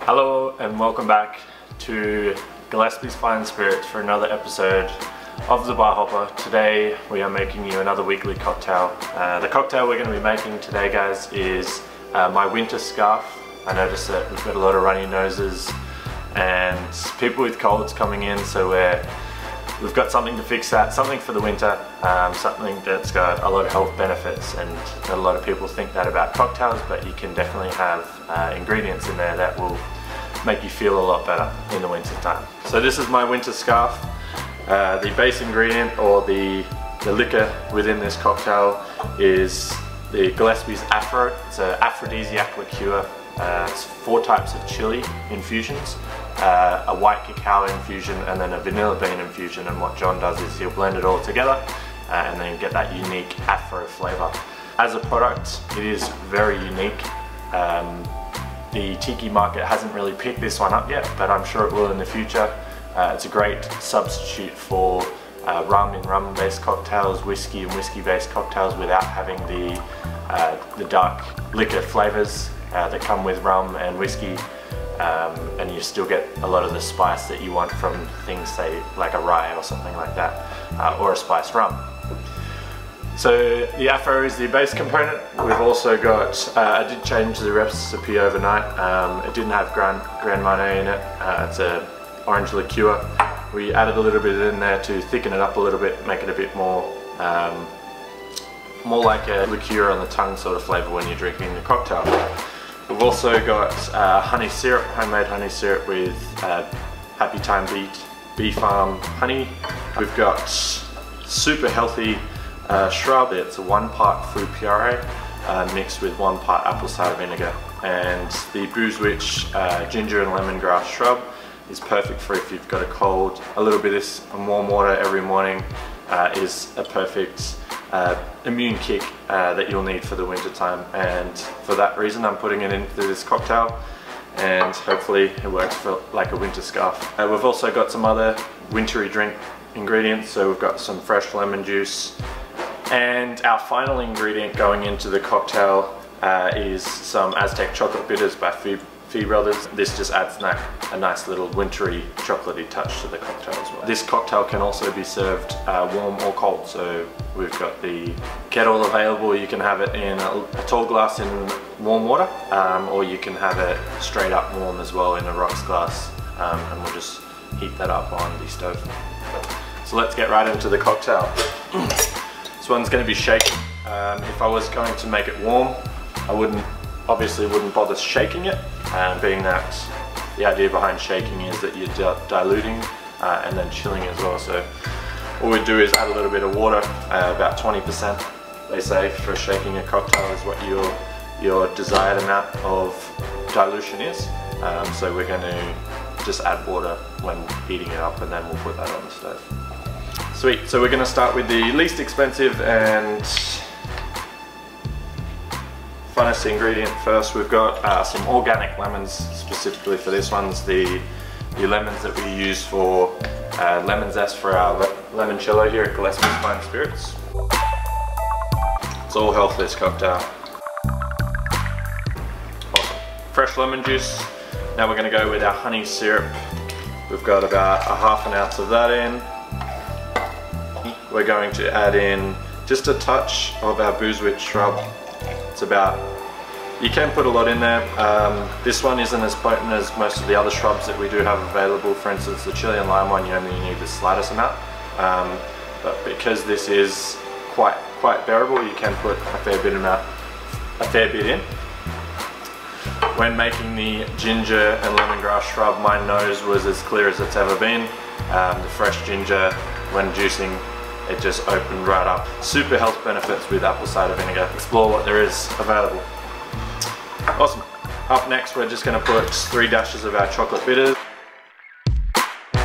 Hello and welcome back to Gillespies Fine Spirits for another episode of the Bar Hopper. Today we are making you another weekly cocktail. The cocktail we're going to be making today, guys, is my winter scarf. I noticed that we've got a lot of runny noses and people with colds coming in, so we've got something to fix that, something for the winter, something that's got a lot of health benefits, and not a lot of people think that about cocktails, but you can definitely have ingredients in there that will make you feel a lot better in the winter time. So this is my winter scarf. The base ingredient, or the liquor within this cocktail, is the Gillespies Aphro. It's an aphrodisiac liqueur. It's 4 types of chili infusions, a white cacao infusion, and then a vanilla bean infusion. And what John does is he'll blend it all together and then get that unique Aphro flavour. As a product, it is very unique. The tiki market hasn't really picked this one up yet, but I'm sure it will in the future. It's a great substitute for rum in rum-based cocktails, whiskey and whiskey-based cocktails, without having the dark liquor flavours that come with rum and whiskey, and you still get a lot of the spice that you want from things, say like a rye or something like that, or a spiced rum. So the Aphro is the base component. We've also got, I did change the recipe overnight. It didn't have Grand Marnier in it. It's an orange liqueur. We added a little bit in there to thicken it up a little bit, make it a bit more like a liqueur on the tongue sort of flavour when you're drinking the cocktail. We've also got honey syrup, homemade honey syrup with Happy Time Bee Farm honey. We've got super healthy shrub. It's a 1 part fruit puree mixed with 1 part apple cider vinegar. And the Booze Witch ginger and lemongrass shrub is perfect for if you've got a cold. A little bit of warm water every morning is a perfect immune kick that you'll need for the winter time, and for that reason I'm putting it into this cocktail, and hopefully it works for like a winter scarf. We've also got some other wintry drink ingredients, so we've got some fresh lemon juice, and our final ingredient going into the cocktail is some Aztec chocolate bitters by Fee Brothers. This just adds a nice little wintry chocolatey touch to the cocktail as well. This cocktail can also be served warm or cold, so we've got the kettle available. You can have it in a tall glass in warm water, or you can have it straight up warm as well in a rocks glass, and we'll just heat that up on the stove. So let's get right into the cocktail. This one's going to be shaken. If I was going to make it warm, I obviously wouldn't bother shaking it, being that the idea behind shaking is that you're diluting and then chilling as well. So all we do is add a little bit of water, about 20% they say for shaking a cocktail is what your desired amount of dilution is. So we're going to just add water when heating it up, and then we'll put that on the stove. Sweet, so we're going to start with the least expensive and funnest ingredient first. We've got some organic lemons, specifically for this one's the lemons that we use for lemon zest for our limoncello here at Gillespies Fine Spirits. It's all health, this cocktail. Awesome. Fresh lemon juice. Now we're going to go with our honey syrup. We've got about a ½ ounce of that in. We're going to add in just a touch of our Booze Witch shrub. It's about, you can put a lot in there. This one isn't as potent as most of the other shrubs that we do have available. For instance, the chili and lime one, you only need the slightest amount. But because this is quite bearable, you can put a fair bit in. When making the ginger and lemongrass shrub, my nose was as clear as it's ever been. The fresh ginger, when juicing, it just opened right up. Super health benefits with apple cider vinegar. Explore what there is available. Awesome. Up next, we're just going to put 3 dashes of our chocolate bitters.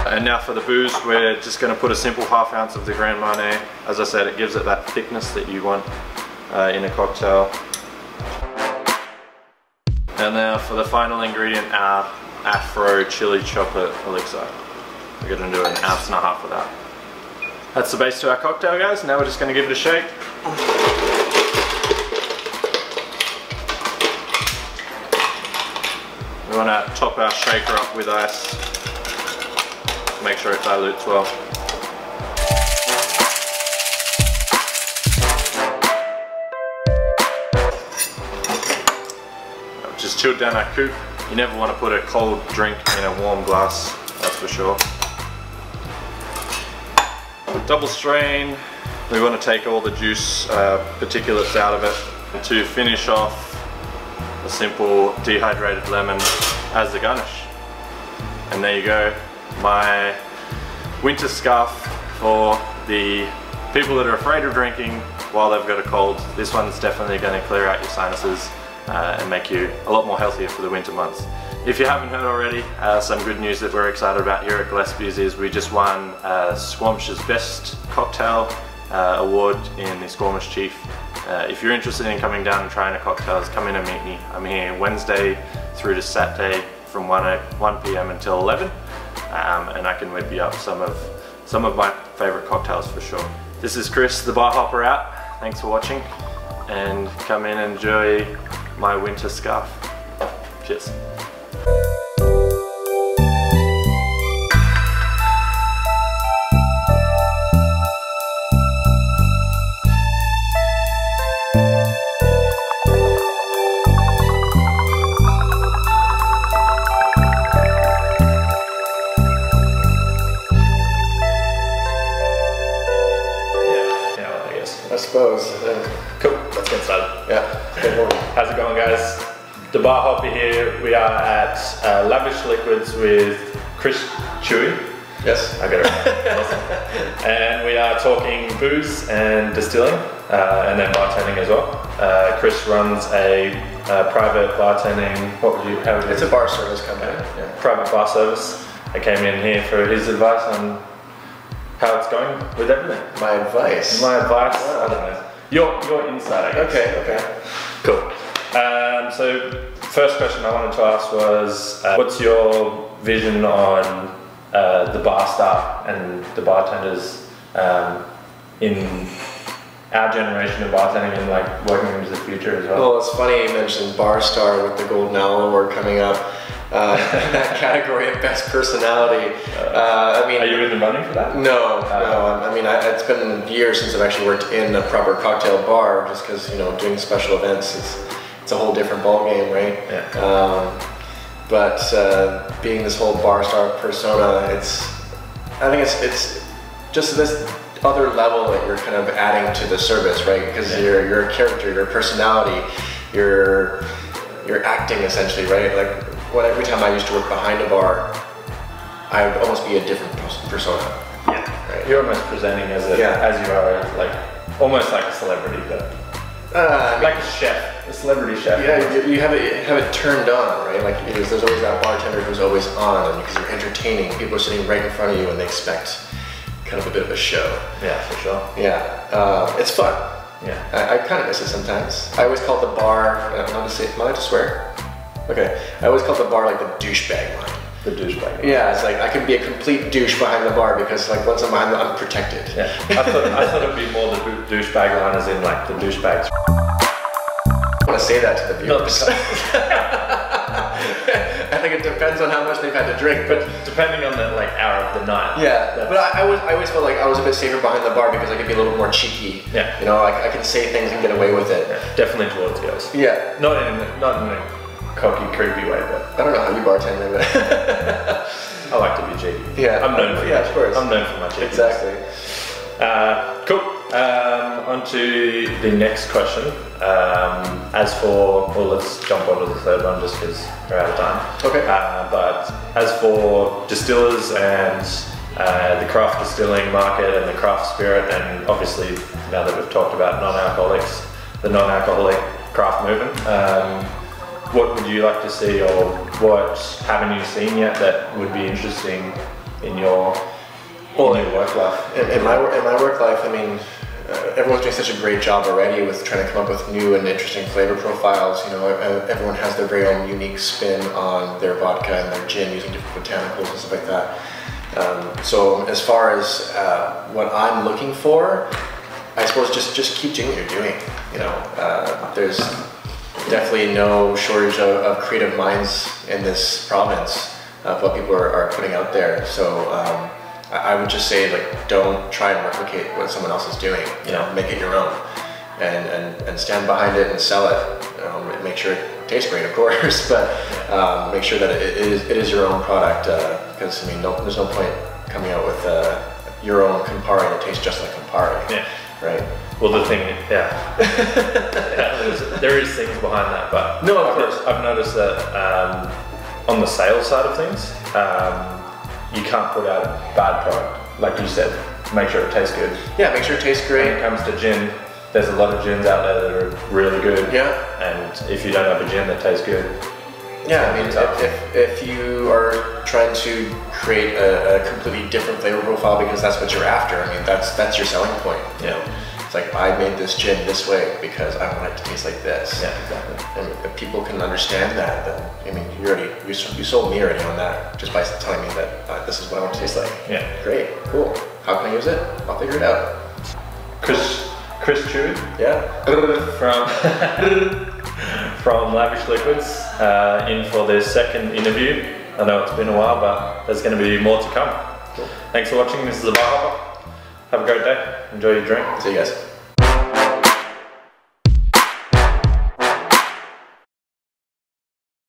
And now for the booze, we're just going to put a simple ½ ounce of the Grand Marnier. As I said, it gives it that thickness that you want in a cocktail. And now for the final ingredient, our Aphro chili chocolate elixir. We're going to do 1.5 ounces of that. That's the base to our cocktail, guys. Now we're just going to give it a shake. want to top our shaker up with ice. Make sure it dilutes well. Just chilled down our coupe. You never want to put a cold drink in a warm glass, that's for sure. Double strain. We want to take all the juice particulates out of it to finish off a simple dehydrated lemon as the garnish. And there you go, my winter scarf for the people that are afraid of drinking while they've got a cold. This one's definitely going to clear out your sinuses and make you a lot more healthier for the winter months. If you haven't heard already, some good news that we're excited about here at Gillespies is we just won Squamish's Best Cocktail Award in the Squamish Chief. If you're interested in coming down and trying the cocktails, come in and meet me. I'm here Wednesday through to Saturday from 1 p.m. until 11, and I can whip you up some of my favourite cocktails for sure. This is Chris, the bar hopper out. Thanks for watching, and come in and enjoy my winter scarf. Cheers. I suppose. Cool, let's get started. Yeah, good morning. How's it going, guys? The bar hopper here. We are at Lavish Liquids with Chris Chewy. Yes. I got it right. Awesome. And we are talking booze and distilling, and then bartending as well. Chris runs a private bartending, It's a bar service company. Yeah. Private bar service. I came in here for his advice on how it's going with everything. My advice? My advice? I don't know. Your insight, I guess. Okay. Cool. So first question I wanted to ask was, what's your vision on the bar staff and the bartenders in our generation of bartending and like working into the future as well? Well, it's funny you mentioned Bar Star with the Golden Owl Award coming up. In that category of best personality. I mean, are you in the running for that? No. I mean, it's been years since I've actually worked in a proper cocktail bar, just because doing special events, it's a whole different ball game, right? Yeah. But being this whole bar star persona, I think it's just this other level that you're kind of adding to the service, right? Because you're a character, your personality, you're acting essentially, right? Like, every time I used to work behind a bar, I would almost be a different persona. Yeah, right. You're almost presenting as you are, like almost like a celebrity, but like a chef, a celebrity chef. Yeah, you have it turned on, right? Like there's always that bartender who's always on, because you're entertaining. People are sitting right in front of you, and they expect kind of a bit of a show. Yeah, for sure. Yeah, it's fun. Yeah, I kind of miss it sometimes. I always call the bar. Am I allowed to swear? Okay, I always call the bar like the douchebag line. The douchebag line. Yeah, it's like I can be a complete douche behind the bar because like once I'm behind, I'm protected. Yeah, I thought it'd be more the douchebag line as in like the douchebags. I want to say that to the viewers. I think it depends on how much they've had to drink, but depending on the hour of the night. Yeah, but I always felt like I was a bit safer behind the bar because I could be a little more cheeky. Yeah, I can say things and get away with it. Yeah, definitely towards girls. Yeah, not in a cocky, creepy way, but I don't know how you bartend, but I like to be cheeky. Yeah, I'm known for of course. I'm known for my cheeky. Exactly. Cool. On to the next question. Let's jump on to the third one just because we're out of time. Okay. But as for distillers and the craft distilling market and the craft spirit, and obviously now that we've talked about non-alcoholics, the non-alcoholic craft movement, what would you like to see, or what haven't you seen yet that would be interesting in your work life? In my work life, I mean, everyone's doing such a great job already with trying to come up with new and interesting flavor profiles. Everyone has their very own unique spin on their vodka and their gin using different botanicals and stuff like that. So as far as what I'm looking for, I suppose just keep doing what you're doing. definitely no shortage of creative minds in this province of what people are putting out there. So I would just say, like, don't try and replicate what someone else is doing. You know, make it your own, and stand behind it and sell it. Make sure it tastes great, of course, but make sure that it is your own product. Because I mean, there's no point coming out with your own Campari that tastes just like Campari. Yeah. Right. Well, the thing, there is things behind that, but no, of course, I've noticed that on the sales side of things, you can't put out a bad product. Like you said, make sure it tastes good. Yeah, make sure it tastes great. When it comes to gin, there's a lot of gins out there that are really good. Yeah. And if you don't have a gin that tastes good, yeah, I mean, if you are trying to create a completely different flavor profile because that's what you're after, I mean, that's your selling point. You know, it's like, I made this gin this way because I want it to taste like this. Yeah, exactly. And if people can understand that, then I mean, you sold me already on that just by telling me that this is what I want it to taste like. Yeah. Great. Cool. How can I use it? I'll figure it out. Chris Chewy. Yeah. From Lavish Liquids, in for their second interview. I know it's been a while, but there's going to be more to come. Cool. Thanks for watching. This is the Bar Hopper. Have a great day. Enjoy your drink. See you guys.